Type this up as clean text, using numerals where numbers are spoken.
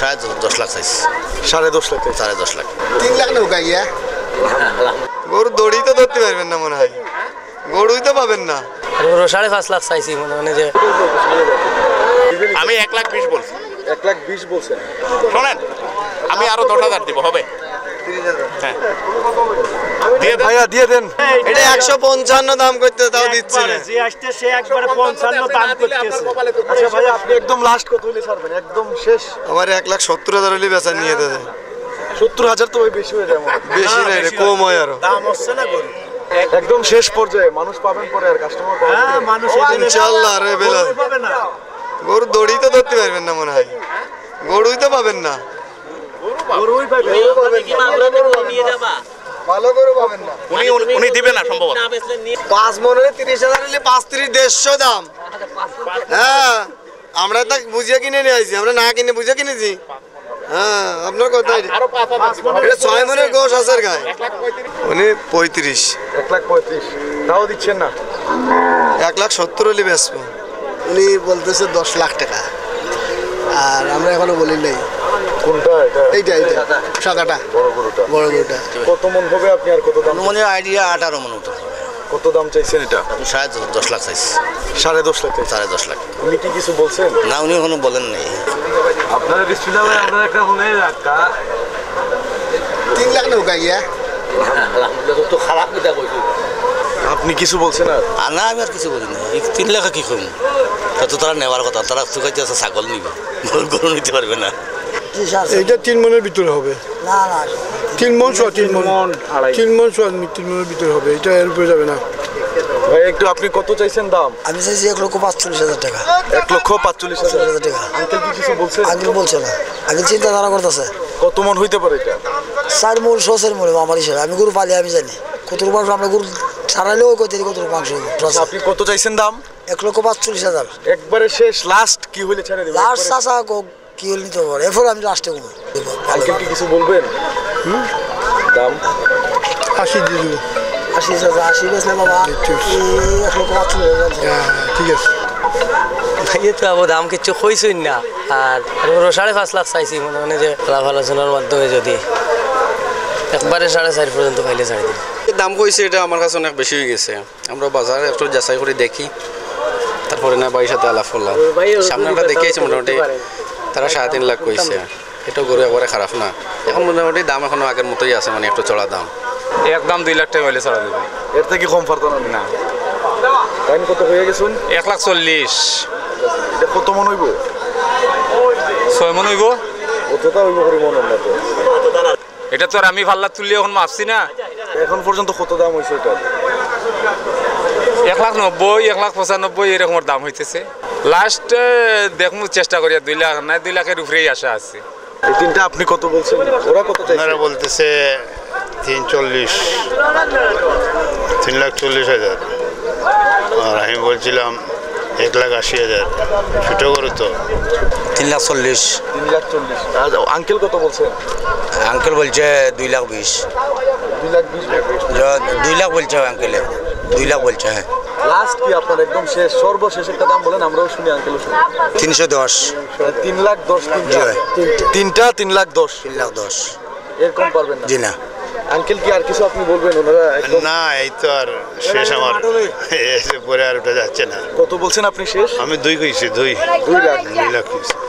10.5 লাখ চাইছি। 10.5 লাখ? 10.5 লাখ। 3 লাখ নৌকা গিয়া গরু দড়ি তো ধরতে পারবেন না মনে হয়, গরুই তো পাবেন না। গরু 5.5 লাখ চাইছি মানে যে আমি 1,20,000 বলছি। 1,20,000 বলছেন? শোনেন, আমি আরো 10,000 দিব, হবে? হ্যাঁ, ভাইয়া দিয়ে দেন। এটা 155 দাম করতে তাও দিচ্ছি না। যে আসছে সে একবারে 55 দাম করতেছে। আচ্ছা ভাইয়া, আপনি একদম লাস্ট কত হলে ছাড়বেন? একদম শেষ? আমার 1,70,000 হলে বেচা নিয়ে দেয়। 70,000 তো ভাই বেশি হয়ে যায়। বেশি নাই রে, কম হয় আরো। দাম হচ্ছে না গরু একদম শেষ পর্যায়ে মানুষ পাবেন পরে, আর কাস্টমার পাবেন। হ্যাঁ, মানুষ ইনশাআল্লাহ রে বেলা। পাবে না। গরু দড়ি তো ধরতে পারবেন না মনে হয়, গরুই তো পাবেন না। গরুই পাবে। ভালো করে পাবেন না। উনি দিবে না সম্ভবত। 5 মন হলে 30,000 হলে 5-30-150 দাম। হ্যাঁ, আমরা তো বুঝিয়ে কিনে নিয়ে আইছি, আমরা না কিনে বুঝিয়ে কিনেছি। হ্যাঁ, আপনার কথা এটা 6 মনের গোশ আছে গায়ে। উনি 35। 1,35,000 তাও দিচ্ছেন না? 1,70,000 হলে বেচবো। উনি বলতেছে 10 লাখ টাকা, আর আমরা এখনো বলি নাই। কোনটা এটা? এইটা সাদাটা, বড় গরুটা। বড় গরুটা। কত মন হবে আপনি, আর কত দাম? অনুমানের আইডিয়া 18 মন মতো। কত দাম চাইছেন এটা? 10.5 লাখ চাইছি। 10.5 লাখ? 10.5 লাখ। উনি কি কিছু বলছেন? না, উনি এখনো বলেন নাই। আপনারা বিসমিল্লাহ ভাই, আপনারা একটা শুনে রাখা। 3 লাখ নৌকা গিয়া তো খারাপ কিটা কইছো। আপনি কিছু বলছেন? আর না, আমি আর কিছু বলি না। 3 লাখ কি করবো? তা তো তারা নেওয়ার কথা, তারা চুকাইতে আছে ছাগল নিবে, গরু নিতে পারবে না। এইটা 3 মনের ভিতরে হবে। না না 3 মন 3 মন 3 মন 3 মনের ভিতরে হবে, এটা এর উপরে যাবে না। ভাই একটু আপনি কত চাইছেন দাম? আমি চাইছি 1,45,000 টাকা। 1,45,000 টাকা। আঙ্কেল কি কিছু বলছেন? আগে বলছে না, আগে চিন্তাধারা করতেছে। কত মন হইতে পারে এটা? 4 মূল 6 মূল আমার হিসাবে। আমি গরু পালি, আমি জানি কত মাংস আমরা গরু ছাড়াইলেও কত মাংস। আপনি কত চাইছেন দাম? 1,45,000। একবারে শেষ লাস্ট কি হইলে ছেড়ে দেবেন? লাস্ট চাষা কি হলে নিতে পারে, এরপর আমি লাস্টে কমবো। আঙ্কেল কি কিছু বলবেন? দাম 80 দিয়ে দেবো। 80,000 80 বেচলে বাবা 1,45,000। ঠিক আছে। ভাইয়ে তো আবার দাম কিছু কইছই না, আর 5.5 লাখ চাইছি মানে যে লাভ আলোচনার মাধ্যমে যদি একবারে 4.5 পর্যন্ত পাইলে ছাড়ি দিই। দাম কইছে এটা আমার কাছে অনেক বেশি হয়ে গেছে। আমরা বাজারে একটু যাচাই করে দেখি, তারপরে না ভাইয়ের সাথে আলাপ করলাম। সামনেটা দেখেছি মোটামুটি তারা 3.5 লাখ কইছে। এটাও গরু একবারে খারাপ না। এখন মোটামুটি দাম এখনো আগের মতোই আছে, মানে একটু চড়া দাম। একদম 2 লাখ টাকা হইলে ছাড়া দেবে। এর থেকে কম পারতো না? টাইম কত হয়ে গেছেন? 1,40,000। এটা কত মন হইব? 6 মন হইব। কতটা হইব করে মন না তো? এটা তো আর আমি পাল্লা তুললে এখন মাপছি না। এখন পর্যন্ত কত দাম হইছে এটা? 1,90,000 1,95,000 এরকম দাম হইতেছে। লাস্ট দেখমু, চেষ্টা করি 2 লাখ না 2 লাখের উপরেই আশা আছে। এই তিনটা আপনি কত বলছেন? ওরা কত চাইছে? ওনারা বলতেছে 3,40,000। আর আমি বলছিলাম 1,80,000। ছোট গরু তো। 3,40,000। 3,40,000। আর আঙ্কেল কত বলছেন? আঙ্কেল বলছে 2,20,000। 2,20,000? 2 লাখ বলছে আঙ্কেলে। 2 লাখ বলছে। হ্যাঁ, লাস্ট কি আপনার একদম শেষ সর্বশেষ একটা দাম বলেন, আমরাও শুনি, আঙ্কেলও শুনি। 310। 3,10,000 তিনটা 3,10,000। 3,10,000 এরকম পারবেন না? জি না। আঙ্কেল কি আর কিছু আপনি বলবেন? ওনারা একদম না, এই তো আর শেষ আমার, এসে পরে আর ওটা যাচ্ছে না। কত বলছেন আপনি শেষ? আমি 2 কইছি। 2 লাখ। 2 লাখ কইছি।